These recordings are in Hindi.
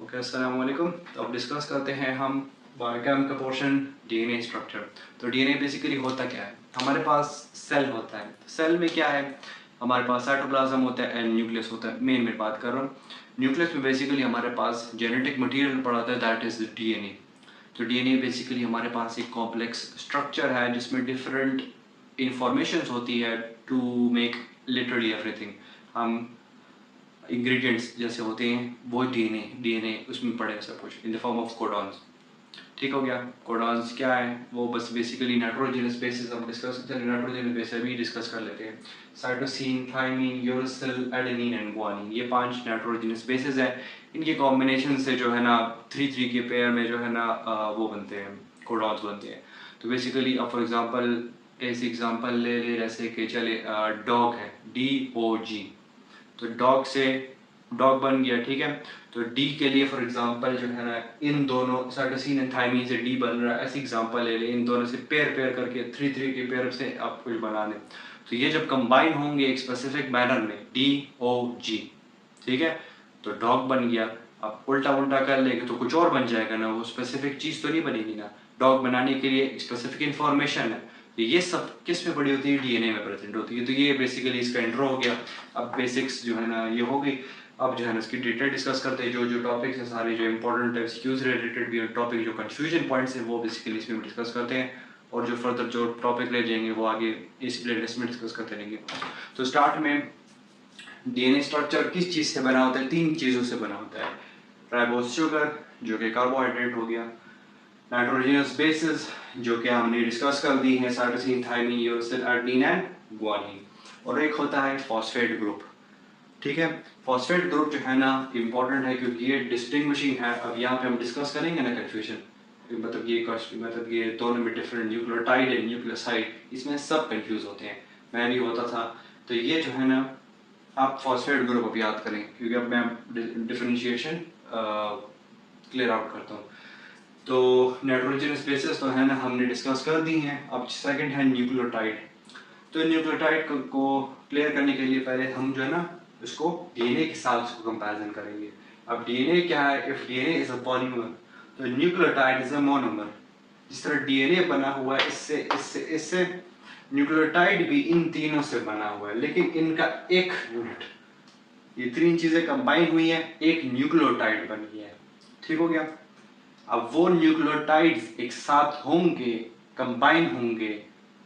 ओके, अस्सलाम वालेकुम। तो अब डिस्कस करते हैं हम बायोकेम का पोर्शन डीएनए स्ट्रक्चर। तो डीएनए बेसिकली होता क्या है? हमारे पास सेल होता है। सेल में क्या है? हमारे पास साइटोप्लाज्म होता है एंड न्यूक्लियस होता है। मेन में बात कर रहा हूँ। न्यूक्लियस में बेसिकली हमारे पास जेनेटिक मटेरियल पड़ा होता है, दैट इज डीएनए। तो डीएनए बेसिकली हमारे पास एक कॉम्प्लेक्स स्ट्रक्चर है जिसमें डिफरेंट इंफॉर्मेशंस होती है टू मेक लिटरली एवरीथिंग। हम इंग्रेडिएंट्स जैसे होते हैं वो डीएनए उसमें पड़े सब कुछ इन द फॉर्म ऑफ कोडॉन्स। ठीक हो गया। कोडॉन्स क्या है? वो बस बेसिकली नाइट्रोजनस बेसिस हम डिस्कस चलिए नाइट्रोजनस बेस अभी डिस्कस कर लेते हैं। Cytosine, thymine, uracil, adenine and guanine, ये 5 नाइट्रोजनस बेसिस है। इनके कॉम्बिनेशन से जो है ना 3-3 के पेयर में जो है ना वो बनते हैं, कोडॉन्स बनते हैं। तो बेसिकली अब फॉर एग्जांपल ऐसे एग्जांपल ले ले जैसे कि चले डॉग है, DOG। तो डॉग से डॉग बन गया, ठीक है। तो डी के लिए फॉर एग्जांपल जो है ना इन दोनों साइटोसिन एंड थाइमिन से डी बन रहा है, ऐसे एग्जांपल ले ले, इन दोनों से पेयर पेयर करके 3-3 के पेयर से आप कुछ बना लें। तो ये जब कंबाइन होंगे एक स्पेसिफिक मैनर में DOG, ठीक है, तो डॉग बन गया। अब उल्टा उल्टा कर लेंगे तो कुछ और बन जाएगा ना, वो स्पेसिफिक चीज तो नहीं बनेगी ना। डॉग बनाने के लिए स्पेसिफिक इंफॉर्मेशन है, तो ये सब किस में पड़ी होती है? डीएनए में प्रेजेंट होती है। तो ये बेसिकली इसका इंट्रो हो गया। अब बेसिक्स जो है ना ये हो गई। अब जो है ना इसकी डिटेल डिस्कस करते हैं। जो जो टॉपिक्स हैं सारे जो इंपॉर्टेंट है एक्सक्यूज रिलेटेड भी टॉपिक, जो कंफ्यूजन पॉइंट्स हैं वो बेसिकली इसमें डिस्कस करते हैं। और जो फर्दर जो टॉपिक ले जाएंगे वो आगे इस प्लेलिस्ट में डिस्कस करते रहेंगे। तो स्टार्ट में डीएनए स्ट्रक्चर किस चीज़ से बना होता है? 3 चीज़ों से बना होता है। राइबोस शुगर जो कि कार्बोहाइड्रेट हो गया, नाइट्रोजनस बेसिस जो कि हमने डिस्कस कर दी है, cytosine, thymine, uracil, adenine and guanine, और एक होता है फॉस्फेट ग्रुप। ठीक है, फॉस्फेट ग्रुप जो है ना इंपॉर्टेंट है क्योंकि ये डिस्टिंग्विशिंग है। अब यहाँ पे हम डिस्कस करेंगे ना कंफ्यूजन, मतलब ये दोनों में डिफरेंट न्यूक्लियोटाइड एंड न्यूक्लियोसाइड, इसमें सब कंफ्यूज होते हैं। मैं भी होता था। तो ये जो है ना आप फॉस्फेट ग्रुप अब याद करें क्योंकि अब मैं डिफरेंशिएशन क्लियर आउट करता हूँ। तो नाइट्रोजनस बेसिस तो है ना हमने डिस्कस कर दी हैं। अब सेकंड है न्यूक्लियोटाइड। तो न्यूक्लियोटाइड को क्लियर करने के लिए पहले हम जो है ना इसको डीएनए के साथ उसको कंपैरिजन करेंगे। अब डीएनए क्या है? If DNA is a polymer तो न्यूक्लियोटाइड इज अ मोनोमर। जिस तरह डीएनए बना हुआ है इससे इससे इससे न्यूक्लियोटाइड भी इन तीनों से बना हुआ है, लेकिन इनका एक यूनिट, ये 3 चीजें कंबाइन हुई हैं, एक न्यूक्लियोटाइड बन गया है। ठीक हो गया। अब वो न्यूक्लियोटाइड्स एक साथ होंगे, कंबाइन होंगे,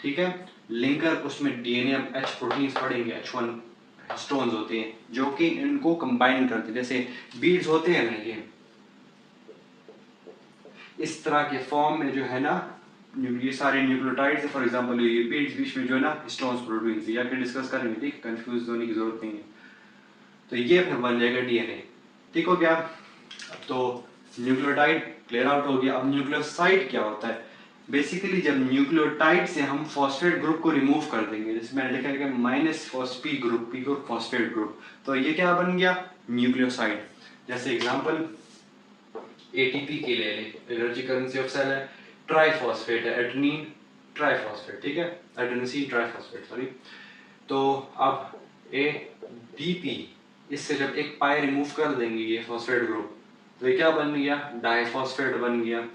ठीक है। लिंकर उसमें डीएनए H प्रोटीन्स पड़ेंगे, H1 हिस्टोन्स होते हैं जो कि इनको कंबाइन करते हैं। जैसे बीड्स होते हैं ना, ये इस तरह के फॉर्म में जो है ना ये सारे न्यूक्लियोटाइड्स, फॉर एग्जांपल ये बीड्स बीच में जो है ना हिस्टोन्स प्रोटीन्स, या फिर डिस्कस करेंगे, ठीक, कंफ्यूज होने की जरूरत नहीं है। तो ये फिर बन जाएगा डीएनए। ठीक हो गया। अब तो न्यूक्लियोटाइड क्लियर आउट हो गया। अब न्यूक्लियोसाइड क्या होता है? बेसिकली जब न्यूक्लियोटाइड से हम फॉस्फेट ग्रुप को रिमूव कर देंगे, जैसे मैंने लिखा है कि minus P group phosphate group, तो ये क्या बन गया? न्यूक्लियोसाइड। जैसे एग्जांपल एटीपी के ले ले, एनर्जी करेंसी ऑफ सेल है, ट्राइफॉस्फेट है, एडेनिन ट्राइफॉस्फेट, ठीक है, एडेनोसिन ट्राइफॉस्फेट, सॉरी। तो अब ADP, इससे जब एक पाई रिमूव कर देंगे ये फॉस्फेट ग्रुप, तो ये क्या बन गया? डाइफॉस्फेट बन गया।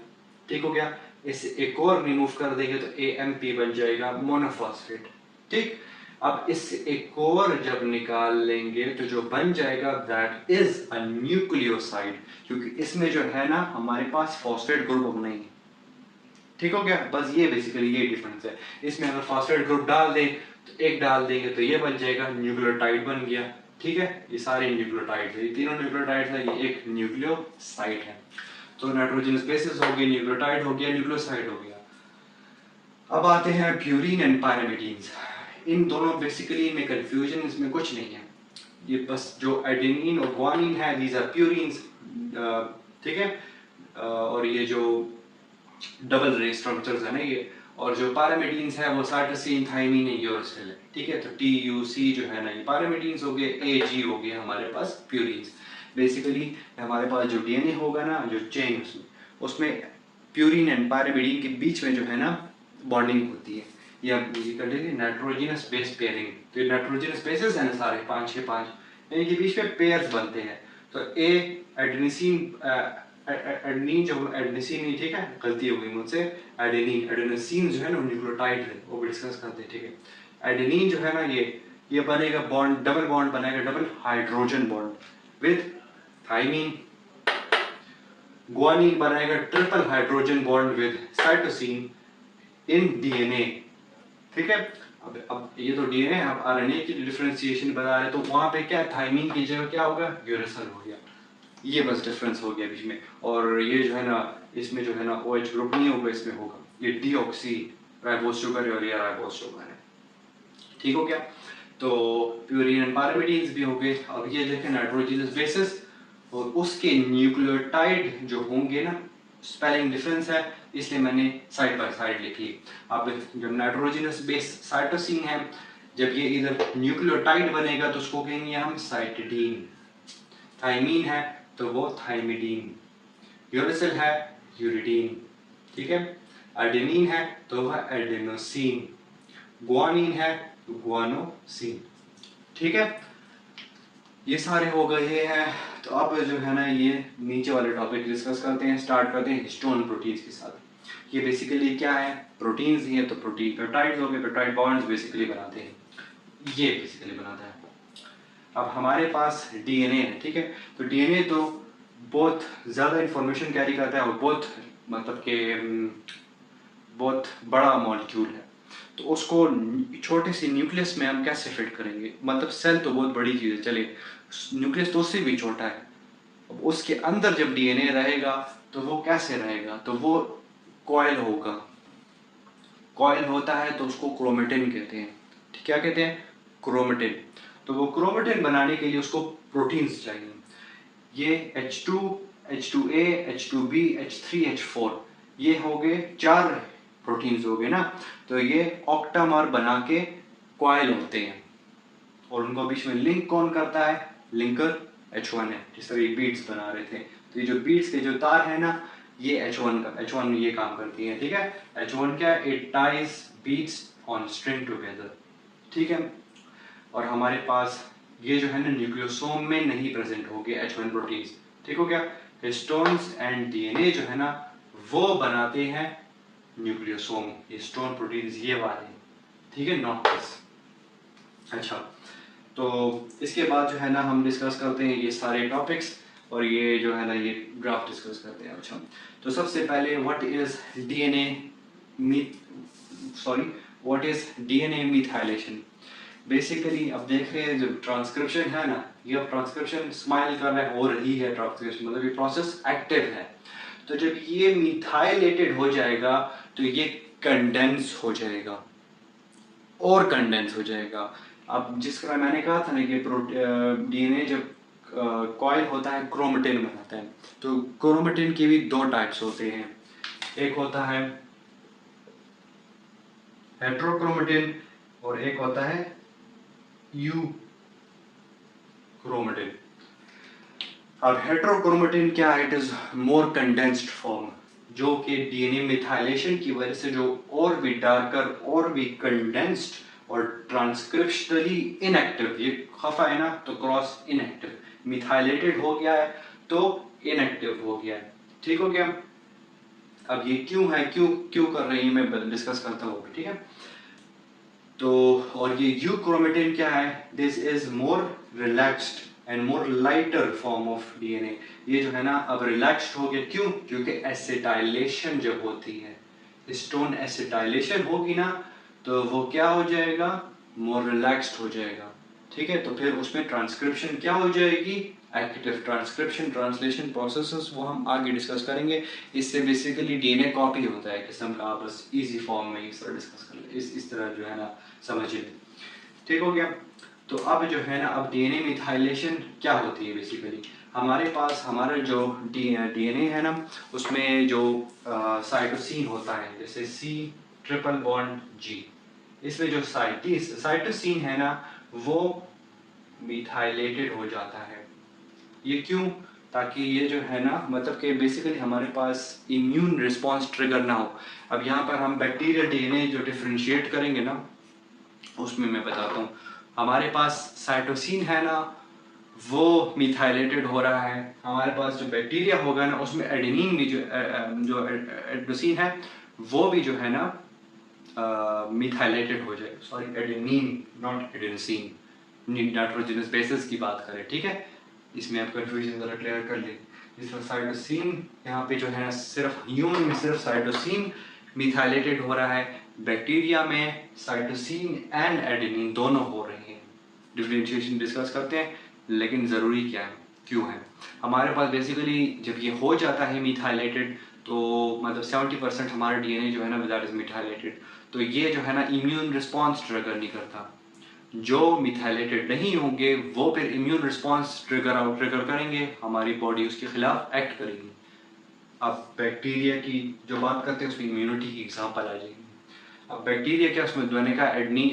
ठीक हो गया। इससे एक और रिमूव कर देंगे तो AMP बन जाएगा, मोनोफॉस्फेट। ठीक। अब इससे एक और जब निकाल लेंगे तो जो बन जाएगा दैट इज अ न्यूक्लियोसाइड, क्योंकि इसमें जो है ना हमारे पास फॉस्फेट ग्रुप अब नहीं है। ठीक हो गया। बस ये बेसिकली ये डिफरेंस है। इसमें अगर फॉस्फेट ग्रुप डाल दें तो एक डाल देंगे तो ये बन जाएगा, न्यूक्लियोटाइड बन गया। ठीक है, ये सारे न्यूक्लियोटाइड है, ये तीनों न्यूक्लियोटाइड है, ये एक न्यूक्लियोसाइड है। तो नाइट्रोजनस बेसिस हो गया, न्यूक्लियोटाइड हो गया, न्यूक्लियोसाइड हो गया। अब आते हैं प्यूरिन एंड पायरिमिडीन्स। इन दोनों बेसिकली में कंफ्यूजन इसमें कुछ नहीं है। ये बस जो एडेनिन और ग्वानिन है दीज आर प्यूरिन्स, ठीक है। और ये जो डबल रे स्ट्रक्चर्स है ना ये, और जो पैरामिडीन्स है वो साइटोसिन, थाइमिन, यूरासिल है। ठीक है, तो TUC जो है ना ये पैरामिडीन्स हो गए, AG हो गए हमारे पास प्यूरिन्स। बेसिकली हमारे पास जो डीएनए होगा ना, जो चेन उसमें प्यूरिन एंड पैरामिडीन के बीच में जो है ना बॉन्डिंग होती है, या कर लेंगे नाइट्रोजनस बेस पेयरिंग। तो नाइट्रोजनस बेसेस है ना सारे 5 के 5, इनके बीच में पेयर्स बनते हैं। तो ए एडेनिसिन एडेनिन जो एडेनिसिन नहीं, ठीक है, गलती हो गई मुझसे, एडेनिसिन जो है ना न्यूक्लियोटाइड है, वो भी डिस्कस करते हैं, ठीक है। एडेनिन जो है ना ये बनेगा बॉन्ड, डबल बॉन्ड बनाएगा, double hydrogen bond with thymine. Guanine बनाएगा triple hydrogen bond with cytosine in DNA, ठीक है। अब ये तो डीएनए, अब आरएनए की डिफरेंशिएशन बता रहे, तो वहां पे क्या थाइमीन की जगह क्या होगा, यूरेसिल हो गया, ये बस डिफरेंस हो गया बीच में। और ये जो है ना इसमें जो है ना OH ग्रुप नहीं होगा, इसमें होगा ये डीऑक्सी राइबोस शुगर है और ये राइबोस शुगर है, ठीक हो गया। तो प्यूरीन एंड पायरिमिडीन्स भी हो गए। अब ये देखें नाइट्रोजनस बेसिस और उसके न्यूक्लियोटाइड जो होंगे ना, स्पेलिंग डिफरेंस है इसलिए मैंने साइड बाय साइड लिख ली। अब जब नाइट्रोजनस बेस साइटोसिन है, जब ये इधर न्यूक्लियोटाइड बनेगा तो उसको कहेंगे हम साइटिडीन। थाइमीन है तो वो थाइमिडीन, यूरेसिल है यूरिडीन, ठीक है। एडेनिन है तो वह एडेनोसिन, गुआनिन है तो गुआनोसिन, ठीक है। ये सारे हो गए हैं। तो अब जो है ना ये नीचे वाले टॉपिक डिस्कस करते हैं, स्टार्ट करते हैं हिस्टोन प्रोटीन्स के साथ। ये बेसिकली क्या है, प्रोटीन्स ही है, तो प्रोटीन पेप्टाइड्स हो गए, पेप्टाइड बॉन्ड्स बेसिकली बनाते हैं, ये बेसिकली बनाता है। अब हमारे पास डीएनए है, ठीक है। तो डीएनए तो बहुत ज़्यादा इंफॉर्मेशन कैरी करता है और बहुत मतलब कि बहुत बड़ा मॉलिक्यूल है, तो उसको छोटे से न्यूक्लियस में हम कैसे फिट करेंगे। मतलब सेल तो बहुत बड़ी चीज़ है, चले न्यूक्लियस तो उससे भी छोटा है। अब उसके अंदर जब डीएनए रहेगा तो वो कैसे रहेगा, तो वो कॉइल होगा। कॉइल होता है तो उसको क्रोमेटिन कहते हैं, क्या कहते हैं, क्रोमेटिन। तो वो क्रोमेटिन बनाने के लिए उसको प्रोटीन्स चाहिए। ये H2, H2A, H2B, H3, H4 ये हो गए 4 प्रोटीन्स हो गए ना। तो ये ऑक्टामर बना के कॉइल होते हैं और उनको बीच में लिंक कौन करता है, लिंकर H1 है। जिस तरह ये बीड्स बना रहे थे, तो ये जो बीड्स के जो तार है ना, ये H1 ये काम करती है, ठीक है। H1 क्या है, it ties beads on string together, ठीक है। और हमारे पास ये जो है ना न्यूक्लियोसोम में नहीं प्रेजेंट होंगे H1 प्रोटीन्स, ठीक हो गया। हिस्टोन्स एंड डीएनए जो है ना वो बनाते हैं न्यूक्लियोसोम, हिस्टोन प्रोटीन्स ये वाले, ठीक है, नॉट दिस। अच्छा, तो इसके बाद जो है ना हम डिस्कस करते हैं ये सारे टॉपिक्स और ये जो है ना ये ग्राफ डिस्कस करते हैं। अच्छा, तो सबसे पहले what is DNA methylation. Basically अब देख रहे हैं जो ट्रांसक्रिप्शन है ना, ये अब ट्रांसक्रिप्शन स्माइल कर रहा है, हो रही है ट्रांसक्रिप्शन, मतलब ये प्रोसेस एक्टिव है। तो जब ये मिथाइलेटेड हो जाएगा तो ये कंडेंस हो जाएगा और कंडेंस हो जाएगा। अब जिस तरह मैंने कहा था ना कि डीएनए जब कॉइल होता है क्रोमेटिन बनाता है, तो क्रोमेटिन के भी 2 टाइप्स होते हैं, एक होता है हेट्रोक्रोमेटिन और एक होता है यू क्रोमेटिन। अब हेट्रोक्रोमेटिन क्या है, it is more condensed form, जो कि डीएनए मिथाइलेशन की वजह से जो और भी डार्कर और भी कंडेंस्ड और ट्रांसक्रिप्शनली इनएक्टिव, ये खफा है ना तो क्रॉस इनएक्टिव, मिथाइलेटेड हो गया है तो इनएक्टिव हो गया है, ठीक हो गया। अब ये क्यों है, क्यों कर रही है, मैं डिस्कस करता हूँ, ठीक है। तो और ये यू क्रोमेटिन क्या है, this is more relaxed and more lighter form of DNA. ये जो है ना अब रिलैक्स्ड हो गया, क्यों, क्योंकि एसिटाइलेशन जब होती है, हिस्टोन एसिटाइलेशन होगी ना तो वो क्या हो जाएगा, मोर रिलैक्स्ड हो जाएगा, ठीक है। तो फिर उसमें ट्रांसक्रिप्शन क्या हो जाएगी, एक्टिव ट्रांसक्रिप्शन, ट्रांसलेशन प्रोसेसेस, वो हम आगे डिस्कस करेंगे। इससे बेसिकली डीएनए कॉपी होता है किस्म का, बस इजी फॉर्म में इस तरह डिस्कस कर ले, इस तरह जो है ना समझ ले, ठीक हो गया। तो अब जो है ना अब डीएनए मिथाइलेशन क्या होती है, बेसिकली हमारे पास हमारा जो डीएनए है ना उसमें जो साइटोसिन होता है, जैसे C ट्रिपल बॉन्ड G, इसमें जो साइटोसिन है ना वो मिथाइलेटेड हो जाता है। ये क्यों, ताकि ये जो है ना मतलब कि बेसिकली हमारे पास इम्यून रिस्पांस ट्रिगर ना हो। अब यहाँ पर हम बैक्टीरियल डीएनए जो डिफरेंशिएट करेंगे ना उसमें मैं बताता हूँ। हमारे पास साइटोसिन है ना वो मिथाइलेटेड हो रहा है। हमारे पास जो बैक्टीरिया होगा ना उसमें एडेनिन भी जो एडेनोसिन है वो भी जो है ना मिथाइलेटेड हो जाए। Sorry, adenine not adenosine, nitrogenous bases की बात करें, ठीक है। इसमें आप कन्फ्यूजन ज़रा क्लियर कर लें। इस तरह साइटोसिन यहाँ पे जो है ना सिर्फ ह्यूमन में सिर्फ साइटोसिन मिथाइलेटेड हो रहा है, बैक्टीरिया में साइटोसिन एंड एडेनिन दोनों हो रहे हैं। डिफरेंशिएशन डिस्कस करते हैं, लेकिन ज़रूरी क्या है, क्यों है। हमारे पास बेसिकली जब ये हो जाता है मिथाइलेटेड तो मतलब 70% हमारा डीएनए जो है ना दैट इज मिथाइलेटेड, तो ये जो है ना इम्यून रिस्पॉन्स ट्रिगर नहीं करता। जो मिथाइलेटेड नहीं होंगे वो फिर इम्यून रिस्पॉन्स ट्रिगर करेंगे, हमारी बॉडी उसके खिलाफ एक्ट करेगी। अब बैक्टीरिया की जो बात करते हैं उसमें इम्यूनिटी की एग्जांपल आ जाएगी। अब बैक्टीरिया क्या, उसमें मैंने कहा एडनी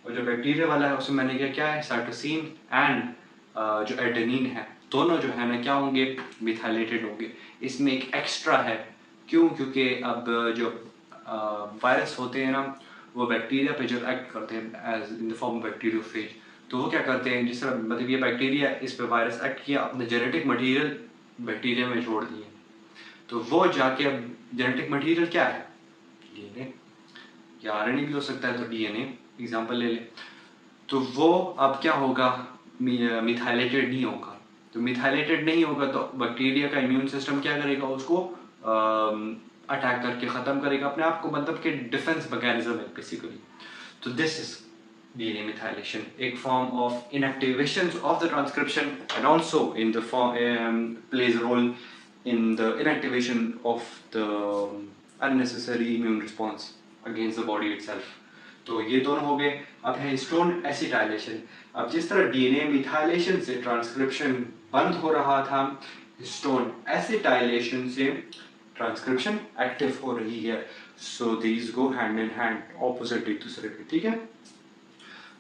और जो बैक्टीरिया वाला है उसमें मैंने क्या है साइटोसिन एंड जो एडेनिन है दोनों जो है ना क्या होंगे, मिथाइलेटेड होंगे। इसमें एक एक्स्ट्रा है, क्यों, क्योंकि अब जो वायरस होते हैं ना वो बैक्टीरिया पे जब एक्ट करते हैं as in the form of bacteriophage, तो वो क्या करते हैं, जिस तरह मतलब ये बैक्टीरिया इस पे वायरस एक्ट किया, अपने जेनेटिक मटेरियल बैक्टीरिया में छोड़ दिए, तो वो जाके अब जेनेटिक मटेरियल क्या है, डीएनए या आरएनए भी हो सकता है, तो डीएनए एग्जांपल ले लें, तो वो अब क्या होगा, मिथाइलेटेड नहीं होगा। तो मिथाइलेटेड नहीं होगा तो बैक्टीरिया का इम्यून सिस्टम क्या करेगा, उसको अटैक करके ख़त्म करेगा अपने आप को, मतलब कि डिफेंस मैकेनिज्म है बेसिकली। तो दिस इज DNA methylation, एक form of inactivation of the transcription and also in the form plays a role in the inactivation of the unnecessary immune response against the body itself. तो ये दोनों हो गए। अब है हिस्टोन एसिटाइलेशन। अब जिस तरह डीएनए मिथाइलेशन से ट्रांसक्रिप्शन बंद हो रहा था, हिस्टोन एसिटाइलेशन से ट्रांसक्रिप्शन एक्टिव हो रही है। So these go hand in hand, opposite एक दूसरे के, ठीक है।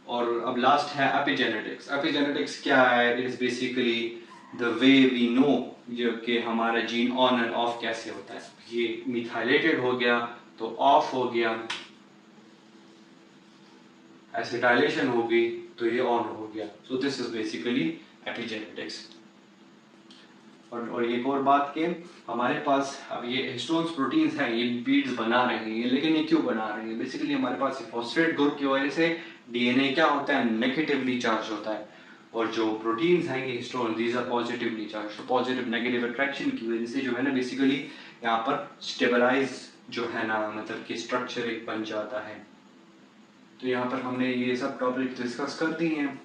और अब लास्ट है एपिजेनेटिक्स। एपिजेनेटिक्स क्या है, it is basically the way we know जो कि हमारा जीन ऑन एंड ऑफ कैसे होता है। ये मिथाइलेटेड हो गया तो ऑफ हो गया, एसिटाइलेशन हो गई तो ये ऑन हो गया। So this is basically epigenetics. और एक और बात के हमारे पास अब ये हिस्टोन्स प्रोटीन्स हैं, ये लिपिड्स बना रहे हैं, लेकिन ये क्यों बना रहे हैं, बेसिकली हमारे पास फॉस्फेट ग्रुप की वजह से डीएनए क्या होता है, नेगेटिवली चार्ज होता है, और जो प्रोटीन्स हैं ये histone these are positively charge. Positive negative attraction की वजह से जो है ना बेसिकली यहाँ पर स्टेबलाइज जो है ना मतलब कि स्ट्रक्चर एक बन जाता है। तो यहाँ पर हमने ये सब टॉपिक डिस्कस कर दी हैं,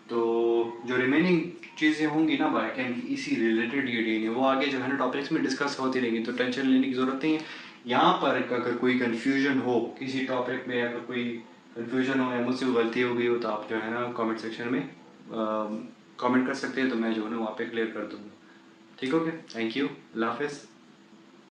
तो जो रिमेनिंग चीज़ें होंगी ना बायोकेम की इसी रिलेटेड ये डीएनए वो आगे जो है ना टॉपिक्स में डिस्कस होती रहेंगी, तो टेंशन लेने की ज़रूरत नहीं है। यहाँ पर अगर कोई कन्फ्यूजन हो किसी टॉपिक में, अगर कोई कन्फ्यूजन हो या मुझसे गलती हो गई हो, तो आप जो है ना कमेंट सेक्शन में कमेंट कर सकते हैं, तो मैं जो है ना वहाँ पे क्लियर कर दूँगा। ठीक हो गया, थैंक यू, अल्लाह हाफिज़।